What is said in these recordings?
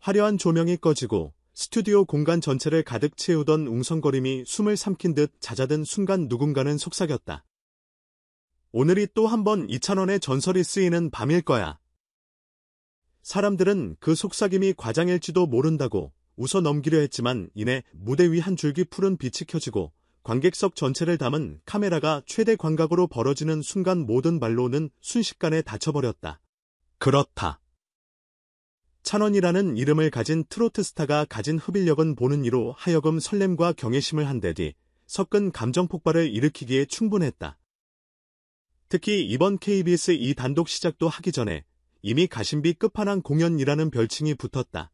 화려한 조명이 꺼지고 스튜디오 공간 전체를 가득 채우던 웅성거림이 숨을 삼킨 듯 잦아든 순간 누군가는 속삭였다. 오늘이 또 한 번 이찬원의 전설이 쓰이는 밤일 거야. 사람들은 그 속삭임이 과장일지도 모른다고 웃어 넘기려 했지만 이내 무대 위 한 줄기 푸른 빛이 켜지고 관객석 전체를 담은 카메라가 최대 광각으로 벌어지는 순간 모든 발로는 순식간에 닫혀버렸다. 그렇다. 찬원이라는 이름을 가진 트로트 스타가 가진 흡입력은 보는 이로 하여금 설렘과 경외심을 한 데 뒤 섞은 감정 폭발을 일으키기에 충분했다. 특히 이번 KBS 이 단독 시작도 하기 전에 이미 가심비 끝판왕 공연이라는 별칭이 붙었다.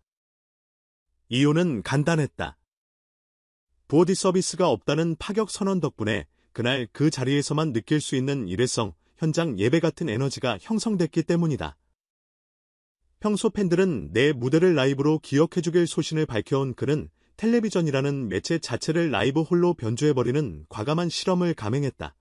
이유는 간단했다. 보디 서비스가 없다는 파격 선언 덕분에 그날 그 자리에서만 느낄 수 있는 일회성, 현장 예배 같은 에너지가 형성됐기 때문이다. 평소 팬들은 내 무대를 라이브로 기억해주길 소신을 밝혀온 그는 텔레비전이라는 매체 자체를 라이브 홀로 변주해버리는 과감한 실험을 감행했다.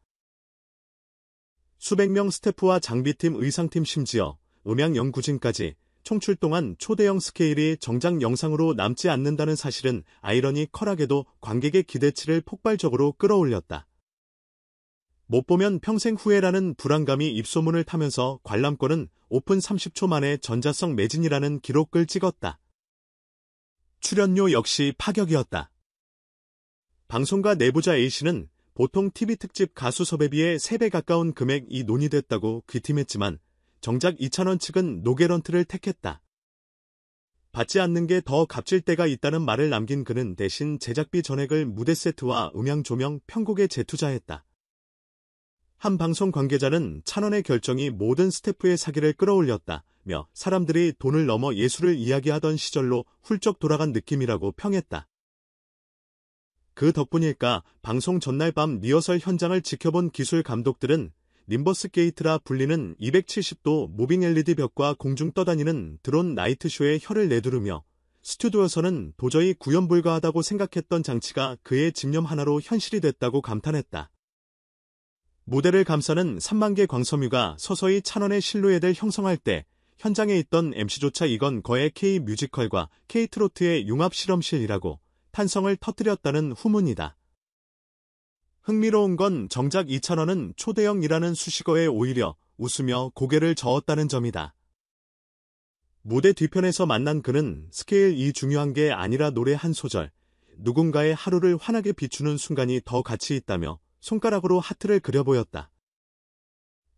수백 명 스태프와 장비팀, 의상팀, 심지어 음향 연구진까지 총출동한 초대형 스케일이 정작 영상으로 남지 않는다는 사실은 아이러니컬하게도 관객의 기대치를 폭발적으로 끌어올렸다. 못 보면 평생 후회라는 불안감이 입소문을 타면서 관람권은 오픈 30초 만에 전자석 매진이라는 기록을 찍었다. 출연료 역시 파격이었다. 방송가 내부자 A씨는 보통 TV 특집 가수 섭외비에 3배 가까운 금액이 논의됐다고 귀띔했지만 정작 이찬원 측은 노게런트를 택했다. 받지 않는 게 더 값질 때가 있다는 말을 남긴 그는 대신 제작비 전액을 무대 세트와 음향 조명, 편곡에 재투자했다. 한 방송 관계자는 찬원의 결정이 모든 스태프의 사기를 끌어올렸다며 사람들이 돈을 넘어 예술을 이야기하던 시절로 훌쩍 돌아간 느낌이라고 평했다. 그 덕분일까 방송 전날 밤 리허설 현장을 지켜본 기술 감독들은 님버스 게이트라 불리는 270도 무빙 LED 벽과 공중 떠다니는 드론 나이트쇼에 혀를 내두르며 스튜디오에서는 도저히 구현 불가하다고 생각했던 장치가 그의 집념 하나로 현실이 됐다고 감탄했다. 무대를 감싸는 3만 개 광섬유가 서서히 찬원의 실루엣을 형성할 때 현장에 있던 MC조차 이건 거의 K-뮤지컬과 K-트로트의 융합 실험실이라고 탄성을 터뜨렸다는 후문이다. 흥미로운 건 정작 이찬원은 초대형이라는 수식어에 오히려 웃으며 고개를 저었다는 점이다. 무대 뒤편에서 만난 그는 스케일이 중요한 게 아니라 노래 한 소절, 누군가의 하루를 환하게 비추는 순간이 더 가치 있다며 손가락으로 하트를 그려 보였다.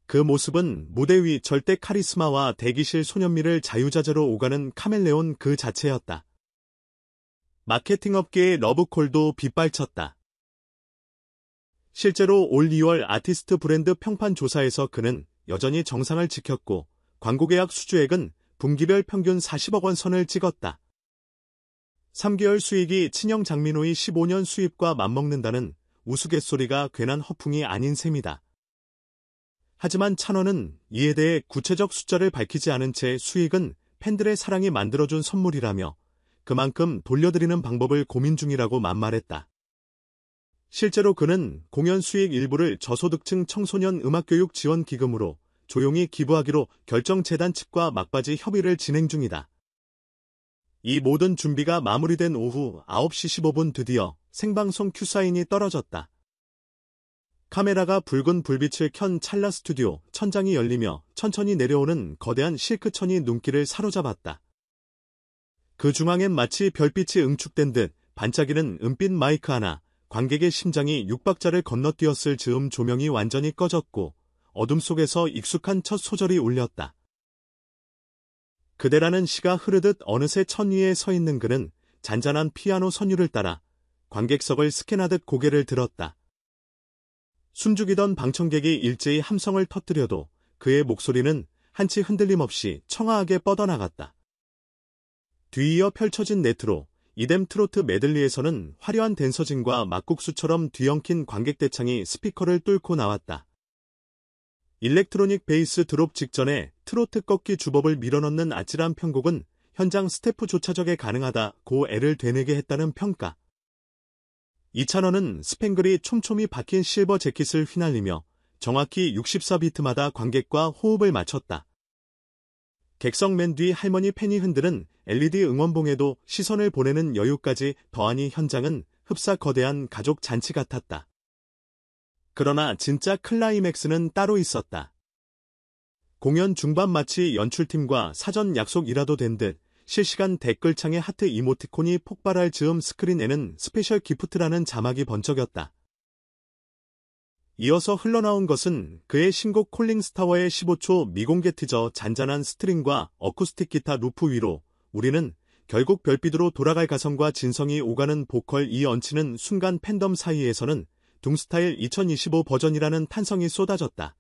그 모습은 무대 위 절대 카리스마와 대기실 소년미를 자유자재로 오가는 카멜레온 그 자체였다. 마케팅 업계의 러브콜도 빗발쳤다. 실제로 올 2월 아티스트 브랜드 평판 조사에서 그는 여전히 정상을 지켰고 광고계약 수주액은 분기별 평균 40억 원 선을 찍었다. 3개월 수익이 친형 장민호의 15년 수입과 맞먹는다는 우스갯소리가 괜한 허풍이 아닌 셈이다. 하지만 찬원은 이에 대해 구체적 숫자를 밝히지 않은 채 수익은 팬들의 사랑이 만들어준 선물이라며 그만큼 돌려드리는 방법을 고민 중이라고 만말했다. 실제로 그는 공연 수익 일부를 저소득층 청소년 음악교육 지원 기금으로 조용히 기부하기로 결정재단 측과 막바지 협의를 진행 중이다. 이 모든 준비가 마무리된 오후 9시 15분 드디어 생방송 큐사인이 떨어졌다. 카메라가 붉은 불빛을 켠 찰나 스튜디오 천장이 열리며 천천히 내려오는 거대한 실크천이 눈길을 사로잡았다. 그 중앙엔 마치 별빛이 응축된 듯 반짝이는 은빛 마이크 하나, 관객의 심장이 6박자를 건너뛰었을 즈음 조명이 완전히 꺼졌고 어둠 속에서 익숙한 첫 소절이 울렸다. 그대라는 시가 흐르듯 어느새 천 위에 서 있는 그는 잔잔한 피아노 선율을 따라 관객석을 스캔하듯 고개를 들었다. 숨죽이던 방청객이 일제히 함성을 터뜨려도 그의 목소리는 한치 흔들림 없이 청아하게 뻗어나갔다. 뒤이어 펼쳐진 네트로 이뎀 트로트 메들리에서는 화려한 댄서진과 막국수처럼 뒤엉킨 관객 대창이 스피커를 뚫고 나왔다. 일렉트로닉 베이스 드롭 직전에 트로트 꺾기 주법을 밀어넣는 아찔한 편곡은 현장 스태프조차 저게 가능하다고 애를 되뇌게 했다는 평가. 이찬원은 스팽글이 촘촘히 박힌 실버 재킷을 휘날리며 정확히 64비트마다 관객과 호흡을 맞췄다. 객석 맨 뒤 할머니 팬이 흔드는 LED 응원봉에도 시선을 보내는 여유까지 더하니 현장은 흡사 거대한 가족 잔치 같았다. 그러나 진짜 클라이맥스는 따로 있었다. 공연 중반 마치 연출팀과 사전 약속이라도 된 듯 실시간 댓글창에 하트 이모티콘이 폭발할 즈음 스크린에는 스페셜 기프트라는 자막이 번쩍였다. 이어서 흘러나온 것은 그의 신곡 콜링스타워의 15초 미공개 티저 잔잔한 스트링과 어쿠스틱 기타 루프 위로 우리는 결국 별빛으로 돌아갈 가성과 진성이 오가는 보컬 이 얹히는 순간 팬덤 사이에서는 둥스타일 2025 버전이라는 탄성이 쏟아졌다.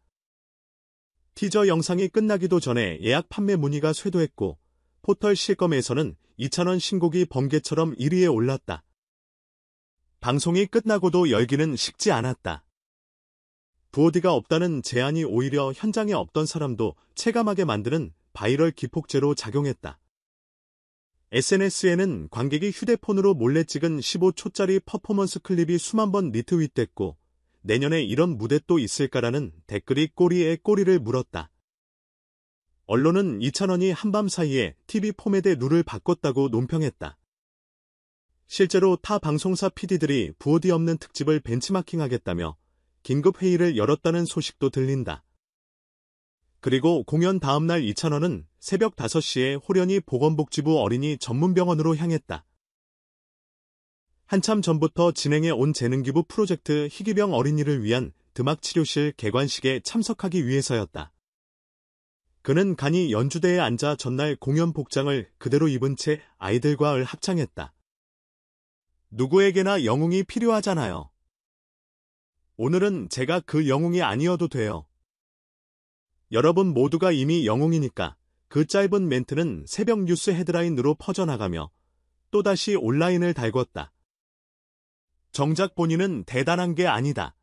티저 영상이 끝나기도 전에 예약 판매 문의가 쇄도했고 포털 실검에서는 이찬원 신곡이 번개처럼 1위에 올랐다. 방송이 끝나고도 열기는 식지 않았다. VOD가 없다는 제안이 오히려 현장에 없던 사람도 체감하게 만드는 바이럴 기폭제로 작용했다. SNS에는 관객이 휴대폰으로 몰래 찍은 15초짜리 퍼포먼스 클립이 수만 번 리트윗됐고 내년에 이런 무대 또 있을까라는 댓글이 꼬리에 꼬리를 물었다. 언론은 이찬원이 한밤 사이에 TV 포맷의 룰을 바꿨다고 논평했다. 실제로 타 방송사 PD들이 VOD 없는 특집을 벤치마킹하겠다며 긴급 회의를 열었다는 소식도 들린다. 그리고 공연 다음날 이찬원은 새벽 5시에 홀연히 보건복지부 어린이 전문병원으로 향했다. 한참 전부터 진행해 온 재능기부 프로젝트 희귀병 어린이를 위한 드막치료실 개관식에 참석하기 위해서였다. 그는 간이 연주대에 앉아 전날 공연 복장을 그대로 입은 채 아이들과 합창했다. 누구에게나 영웅이 필요하잖아요. 오늘은 제가 그 영웅이 아니어도 돼요. 여러분 모두가 이미 영웅이니까 그 짧은 멘트는 새벽 뉴스 헤드라인으로 퍼져나가며 또다시 온라인을 달궜다. 정작 본인은 대단한 게 아니다.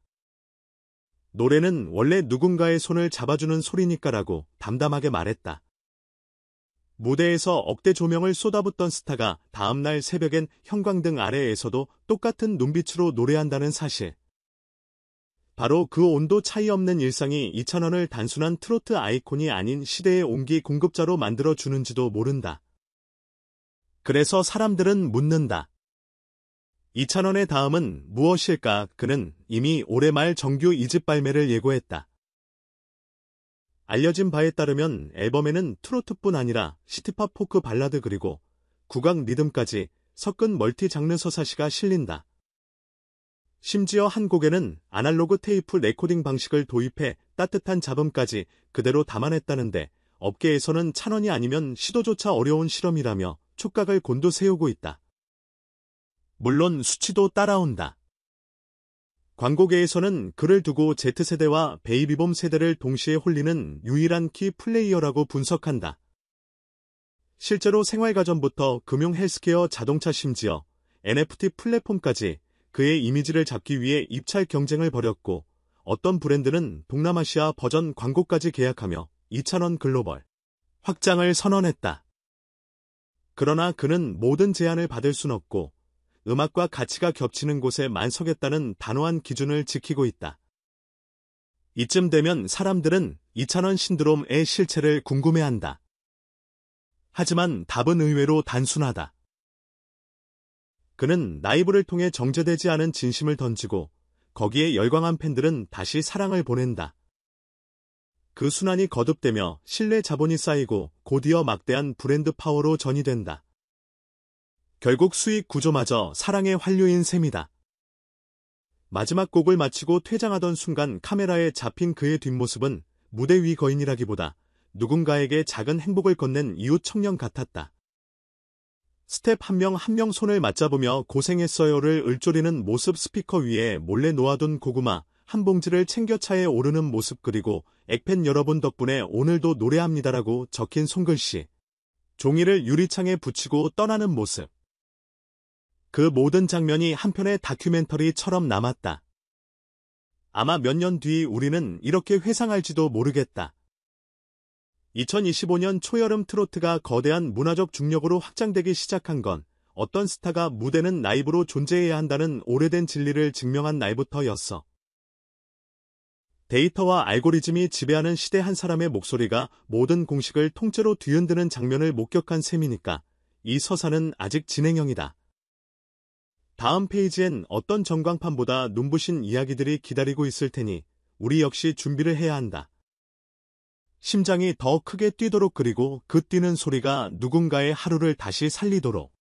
노래는 원래 누군가의 손을 잡아주는 소리니까라고 담담하게 말했다. 무대에서 억대 조명을 쏟아붓던 스타가 다음날 새벽엔 형광등 아래에서도 똑같은 눈빛으로 노래한다는 사실. 바로 그 온도 차이 없는 일상이 이찬원을 단순한 트로트 아이콘이 아닌 시대의 온기 공급자로 만들어주는지도 모른다. 그래서 사람들은 묻는다. 이찬원의 다음은 무엇일까? 그는 이미 올해 말 정규 2집 발매를 예고했다. 알려진 바에 따르면 앨범에는 트로트뿐 아니라 시티팝 포크 발라드 그리고 국악 리듬까지 섞은 멀티 장르 서사시가 실린다. 심지어 한 곡에는 아날로그 테이프 레코딩 방식을 도입해 따뜻한 잡음까지 그대로 담아냈다는데 업계에서는 찬원이 아니면 시도조차 어려운 실험이라며 촉각을 곤두세우고 있다. 물론 수치도 따라온다. 광고계에서는 그를 두고 Z세대와 베이비붐 세대를 동시에 홀리는 유일한 키 플레이어라고 분석한다. 실제로 생활가전부터 금융 헬스케어 자동차 심지어 NFT 플랫폼까지 그의 이미지를 잡기 위해 입찰 경쟁을 벌였고 어떤 브랜드는 동남아시아 버전 광고까지 계약하며 이찬원 글로벌 확장을 선언했다. 그러나 그는 모든 제안을 받을 순 없고 음악과 가치가 겹치는 곳에 만서겠다는 단호한 기준을 지키고 있다. 이쯤 되면 사람들은 이찬원 신드롬의 실체를 궁금해한다. 하지만 답은 의외로 단순하다. 그는 라이브를 통해 정제되지 않은 진심을 던지고 거기에 열광한 팬들은 다시 사랑을 보낸다. 그 순환이 거듭되며 신뢰 자본이 쌓이고 곧이어 막대한 브랜드 파워로 전이된다. 결국 수익 구조마저 사랑의 환류인 셈이다. 마지막 곡을 마치고 퇴장하던 순간 카메라에 잡힌 그의 뒷모습은 무대 위 거인이라기보다 누군가에게 작은 행복을 건넨 이웃 청년 같았다. 스텝 한 명 한 명 손을 맞잡으며 고생했어요를 을조리는 모습, 스피커 위에 몰래 놓아둔 고구마 한 봉지를 챙겨 차에 오르는 모습, 그리고 액팬 여러분 덕분에 오늘도 노래합니다라고 적힌 손글씨, 종이를 유리창에 붙이고 떠나는 모습. 그 모든 장면이 한편의 다큐멘터리처럼 남았다. 아마 몇 년 뒤 우리는 이렇게 회상할지도 모르겠다. 2025년 초여름 트로트가 거대한 문화적 중력으로 확장되기 시작한 건 어떤 스타가 무대는 라이브로 존재해야 한다는 오래된 진리를 증명한 날부터였어. 데이터와 알고리즘이 지배하는 시대 한 사람의 목소리가 모든 공식을 통째로 뒤흔드는 장면을 목격한 셈이니까 이 서사는 아직 진행형이다. 다음 페이지엔 어떤 전광판보다 눈부신 이야기들이 기다리고 있을 테니 우리 역시 준비를 해야 한다. 심장이 더 크게 뛰도록 그리고 그 뛰는 소리가 누군가의 하루를 다시 살리도록.